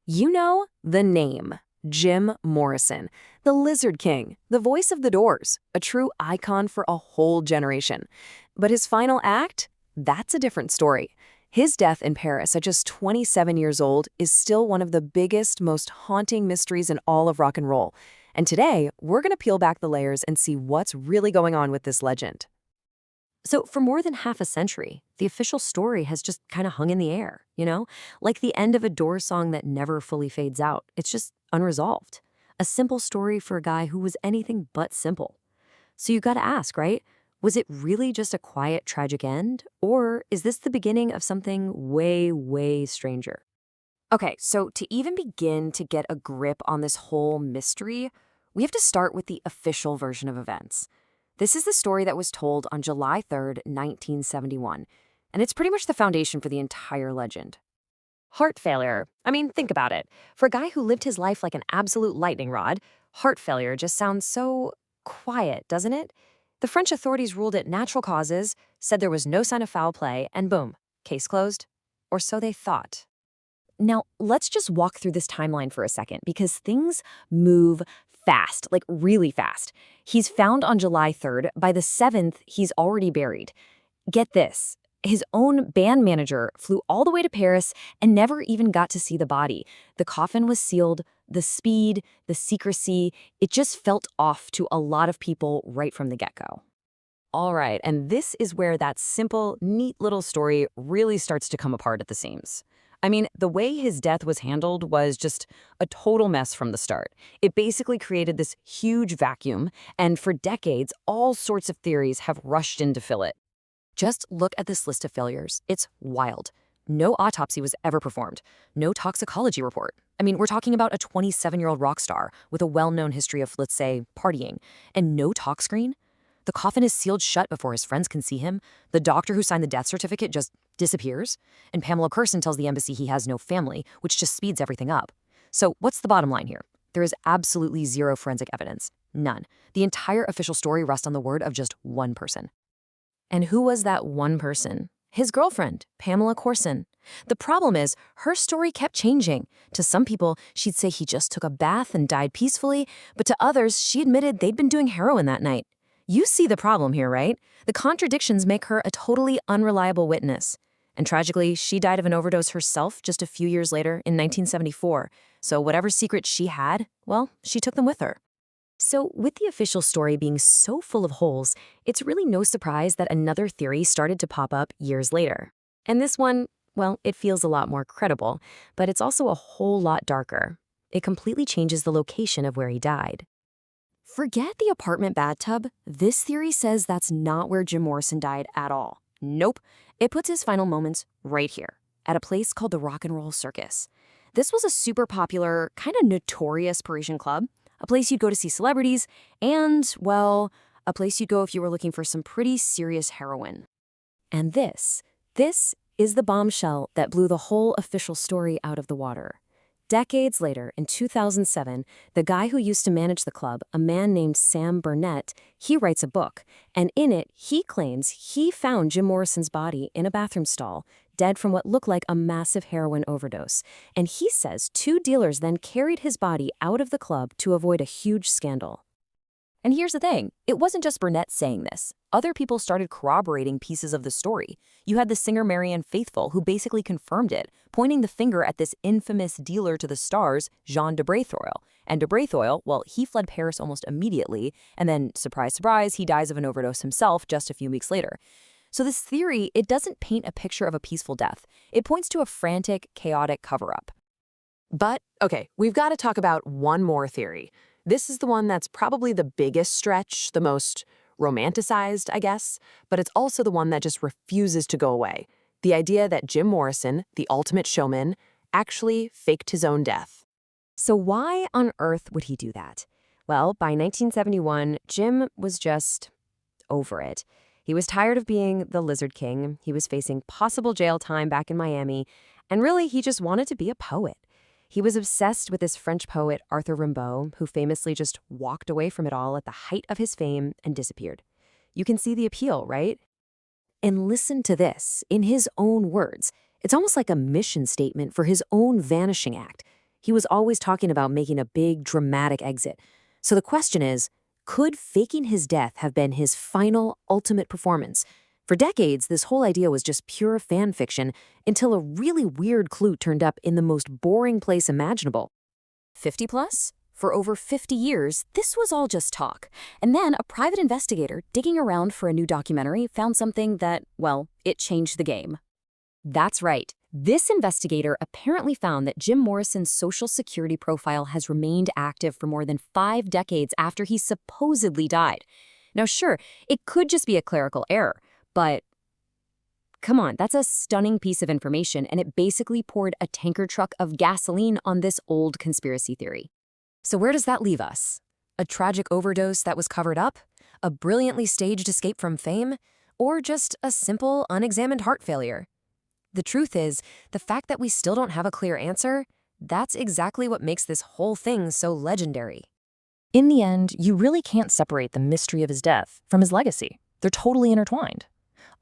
You know the name, Jim Morrison, the Lizard King, the voice of the Doors, a true icon for a whole generation. But his final act? That's a different story. His death in Paris at just 27 years old is still one of the biggest, most haunting mysteries in all of rock and roll. And today, we're going to peel back the layers and see what's really going on with this legend. So for more than half a century, the official story has just kind of hung in the air, like the end of a Doors song that never fully fades out. It's just unresolved. A simple story for a guy who was anything but simple. So you got to ask, right? Was it really just a quiet, tragic end? Or is this the beginning of something way, way stranger? Okay, so to even begin to get a grip on this whole mystery, we have to start with the official version of events. This is the story that was told on July 3rd, 1971, and it's pretty much the foundation for the entire legend. Heart failure. I mean, think about it. For a guy who lived his life like an absolute lightning rod, heart failure just sounds so quiet, doesn't it? The French authorities ruled it natural causes, said there was no sign of foul play, and boom, case closed. Or so they thought. Now, let's just walk through this timeline for a second because things move fast, like really fast. He's found on July 3rd. By the 7th, he's already buried. Get this. His own band manager flew all the way to Paris and never even got to see the body. The coffin was sealed. The speed, the secrecy, it just felt off to a lot of people right from the get-go. All right, and this is where that simple, neat little story really starts to come apart at the seams. I mean, the way his death was handled was just a total mess from the start. It basically created this huge vacuum, and for decades, all sorts of theories have rushed in to fill it. Just look at this list of failures. It's wild. No autopsy was ever performed. No toxicology report. I mean, we're talking about a 27-year-old rock star with a well-known history of, let's say, partying. And no talk screen? The coffin is sealed shut before his friends can see him. The doctor who signed the death certificate just disappears. And Pamela Courson tells the embassy he has no family, which just speeds everything up. So what's the bottom line here? There is absolutely zero forensic evidence. None. The entire official story rests on the word of just one person. And who was that one person? His girlfriend, Pamela Courson. The problem is, her story kept changing. To some people, she'd say he just took a bath and died peacefully, but to others, she admitted they'd been doing heroin that night. You see the problem here, right? The contradictions make her a totally unreliable witness. And tragically, she died of an overdose herself just a few years later in 1974. So whatever secrets she had, well, she took them with her. So with the official story being so full of holes, it's really no surprise that another theory started to pop up years later. And this one, well, it feels a lot more credible, but it's also a whole lot darker. It completely changes the location of where he died. Forget the apartment bathtub. This theory says that's not where Jim Morrison died at all. Nope. It puts his final moments right here, at a place called the Rock and Roll Circus. This was a super popular, kind of notorious Parisian club. A place you'd go to see celebrities, and, well, a place you'd go if you were looking for some pretty serious heroin. And this is the bombshell that blew the whole official story out of the water. Decades later, in 2007, the guy who used to manage the club, a man named Sam Burnett, he writes a book, and in it, he claims he found Jim Morrison's body in a bathroom stall, dead from what looked like a massive heroin overdose. And he says 2 dealers then carried his body out of the club to avoid a huge scandal. And here's the thing, it wasn't just Burnett saying this. Other people started corroborating pieces of the story. You had the singer Marianne Faithfull, who basically confirmed it, pointing the finger at this infamous dealer to the stars, Jean de Breathoil. And de Breathoil, well, he fled Paris almost immediately, and then, surprise, surprise, he dies of an overdose himself just a few weeks later. So this theory, it doesn't paint a picture of a peaceful death. It points to a frantic, chaotic cover-up. But, okay, we've got to talk about one more theory. This is the one that's probably the biggest stretch, the most romanticized, I guess, but it's also the one that just refuses to go away. The idea that Jim Morrison, the ultimate showman, actually faked his own death. So why on earth would he do that? Well, by 1971, Jim was just over it. He was tired of being the Lizard King. He was facing possible jail time back in Miami, and really, he just wanted to be a poet. He was obsessed with this French poet, Arthur Rimbaud, who famously just walked away from it all at the height of his fame and disappeared. You can see the appeal, right? And listen to this, in his own words. It's almost like a mission statement for his own vanishing act. He was always talking about making a big, dramatic exit. So the question is, could faking his death have been his final, ultimate performance? For decades, this whole idea was just pure fan fiction until a really weird clue turned up in the most boring place imaginable. 50 plus? For over 50 years, this was all just talk. And then a private investigator digging around for a new documentary found something that, well, it changed the game. That's right. This investigator apparently found that Jim Morrison's Social Security profile has remained active for more than 5 decades after he supposedly died. Now, sure, it could just be a clerical error, but come on, that's a stunning piece of information, and it basically poured a tanker truck of gasoline on this old conspiracy theory. So where does that leave us? A tragic overdose that was covered up? A brilliantly staged escape from fame? Or just a simple, unexamined heart failure? The truth is, the fact that we still don't have a clear answer, that's exactly what makes this whole thing so legendary. In the end, you really can't separate the mystery of his death from his legacy. They're totally intertwined.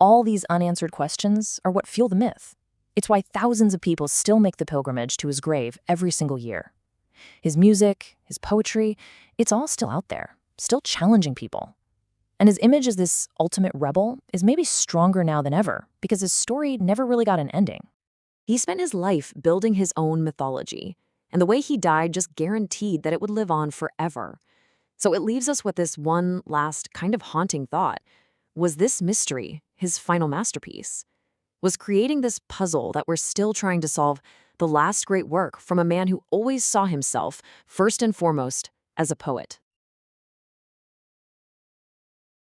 All these unanswered questions are what fuel the myth. It's why thousands of people still make the pilgrimage to his grave every single year. His music, his poetry, it's all still out there, still challenging people. And his image as this ultimate rebel is maybe stronger now than ever because his story never really got an ending. He spent his life building his own mythology, and the way he died just guaranteed that it would live on forever. So it leaves us with this one last kind of haunting thought. Was this mystery his final masterpiece? Was creating this puzzle that we're still trying to solve the last great work from a man who always saw himself, first and foremost, as a poet?